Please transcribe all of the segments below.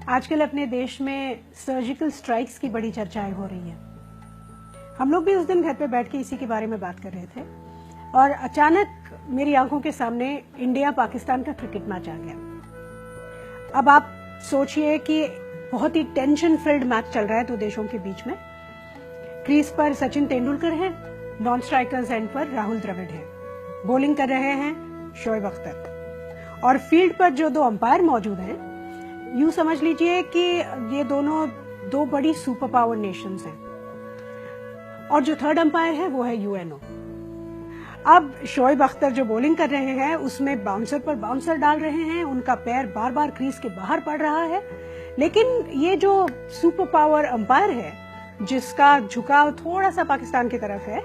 आजकल अपने देश में सर्जिकल स्ट्राइक्स की बड़ी चर्चाएं हो रही हैं। हम लोग भी उस दिन घर पे बैठ के इसी के बारे में बात कर रहे थे और अचानक मेरी आंखों के सामने इंडिया पाकिस्तान का क्रिकेट मैच आ गया। अब आप सोचिए कि बहुत ही टेंशन फिल्ड मैच चल रहा है दो देशों के बीच में। क्रीज पर सचिन तेंदुलकर है, नॉन स्ट्राइकर्स एंड पर राहुल द्रविड़ है, बॉलिंग कर रहे हैं शोएब अख्तर, और फील्ड पर जो दो अंपायर मौजूद हैं, यूं समझ लीजिए कि ये दोनों दो बड़ी सुपर पावर नेशंस हैं, और जो थर्ड अंपायर है वो है यूएनओ। अब शोएब अख्तर जो बॉलिंग कर रहे हैं उसमें बाउंसर पर बाउंसर डाल रहे हैं, उनका पैर बार बार क्रीज के बाहर पड़ रहा है, लेकिन ये जो सुपर पावर अंपायर है जिसका झुकाव थोड़ा सा पाकिस्तान की तरफ है,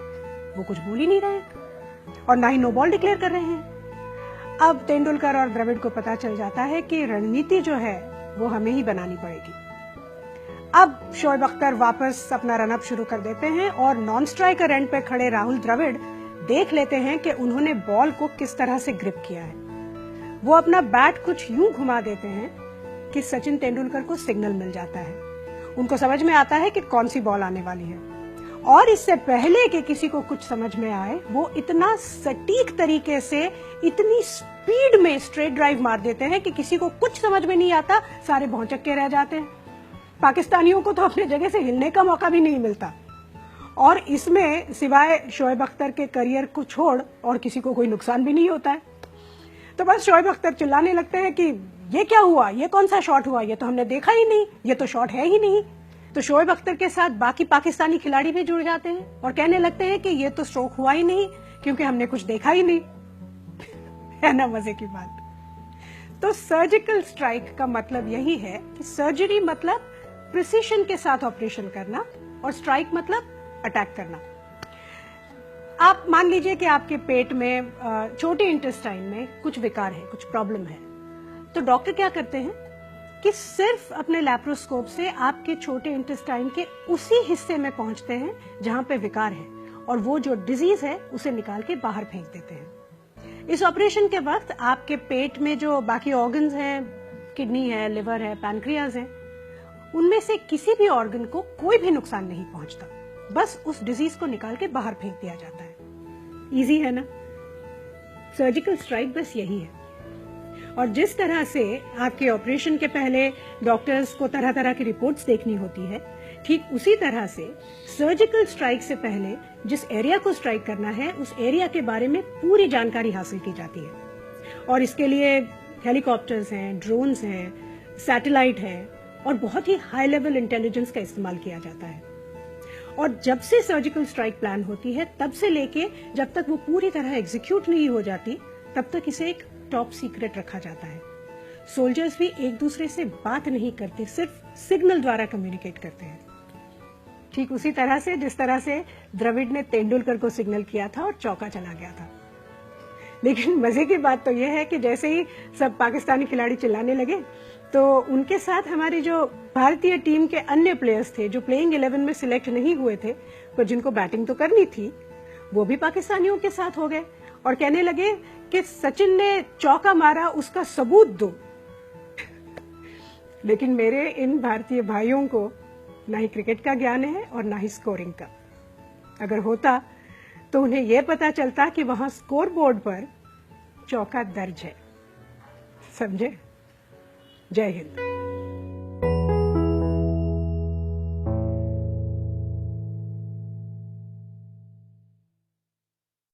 वो कुछ बोल ही नहीं रहे और ना ही नो बॉल डिक्लेयर कर रहे हैं। अब तेंदुलकर और द्रविड़ को पता चल जाता है कि रणनीति जो है वो हमें ही बनानी पड़ेगी। अब शोएब अख्तर वापस अपना रनअप शुरू कर देते हैं और नॉन स्ट्राइकर एंड पे खड़े राहुल द्रविड़ देख लेते हैं कि उन्होंने बॉल को किस तरह से ग्रिप किया है। वो अपना बैट कुछ यूं घुमा देते हैं कि सचिन तेंदुलकर को सिग्नल मिल जाता है। उनको समझ में आता है कि कौन सी बॉल आने वाली है, और इससे पहले कि किसी को कुछ समझ में आए वो इतना सटीक तरीके से, इतनी स्पीड में स्ट्रेट ड्राइव मार देते हैं कि किसी को कुछ समझ में नहीं आता, सारे भौंचक के रह जाते हैं। पाकिस्तानियों को तो अपने जगह से हिलने का मौका भी नहीं मिलता, और इसमें सिवाय शोएब अख्तर के करियर को छोड़ और किसी को कोई नुकसान भी नहीं होता है। तो बस शोएब अख्तर चिल्लाने लगते हैं कि ये क्या हुआ, ये कौन सा शॉट हुआ, ये तो हमने देखा ही नहीं, ये तो शॉट है ही नहीं। तो शोएब अख्तर के साथ बाकी पाकिस्तानी खिलाड़ी भी जुड़ जाते हैं और कहने लगते हैं कि ये तो स्ट्रोक हुआ ही नहीं क्योंकि हमने कुछ देखा ही नहीं। है ना मजे की बात। तो सर्जिकल स्ट्राइक का मतलब यही है कि सर्जरी मतलब प्रिसीशन के साथ ऑपरेशन करना और स्ट्राइक मतलब अटैक करना। आप मान लीजिए कि आपके पेट में, छोटे इंटेस्टाइन में कुछ विकार है, कुछ प्रॉब्लम है, तो डॉक्टर क्या करते हैं कि सिर्फ अपने लैप्रोस्कोप से आपके छोटे इंटेस्टाइन के उसी हिस्से में पहुंचते हैं जहां पे विकार है, और वो जो डिजीज है उसे निकाल के बाहर फेंक देते हैं। इस ऑपरेशन के वक्त आपके पेट में जो बाकी ऑर्गन्स हैं, किडनी है, लिवर है, पैनक्रियाज है, उनमें से किसी भी ऑर्गन को कोई भी नुकसान नहीं पहुंचता, बस उस डिजीज को निकाल के बाहर फेंक दिया जाता है। इजी है ना। सर्जिकल स्ट्राइक बस यही है। और जिस तरह से आपके ऑपरेशन के पहले डॉक्टर्स को तरह तरह की रिपोर्ट्स देखनी होती है, ठीक उसी तरह से सर्जिकल स्ट्राइक से पहले जिस एरिया को स्ट्राइक करना है उस एरिया के बारे में पूरी जानकारी हासिल की जाती है। और इसके लिए हेलीकॉप्टर्स हैं, ड्रोन्स हैं, सैटेलाइट है, और बहुत ही हाई लेवल इंटेलिजेंस का इस्तेमाल किया जाता है। और जब से सर्जिकल स्ट्राइक प्लान होती है तब से लेके जब तक वो पूरी तरह एग्जीक्यूट नहीं हो जाती, तब तक इसे एक टॉप सीक्रेट रखा जाता है। सोल्जर्स भी एक दूसरे से बात नहीं करते, सिर्फ सिग्नल द्वारा कम्युनिकेट करते हैं। ठीक उसी तरह से जिस तरह से द्रविड़ ने तेंदुलकर को सिग्नल किया था और चौका चला गया था। लेकिन मजे की बात तो यह है कि जैसे ही सब पाकिस्तानी खिलाड़ी चिल्लाने लगे तो उनके साथ हमारी जो भारतीय टीम के अन्य प्लेयर्स थे जो प्लेइंग 11 में सिलेक्ट नहीं हुए थे, पर जिनको बैटिंग तो करनी थी, वो भी पाकिस्तानियों के साथ हो गए और कहने लगे कि सचिन ने चौका मारा, उसका सबूत दो। लेकिन मेरे इन भारतीय भाइयों को ना ही क्रिकेट का ज्ञान है और ना ही स्कोरिंग का। अगर होता तो उन्हें यह पता चलता कि वहां स्कोर बोर्ड पर चौका दर्ज है। समझे? जय हिंद।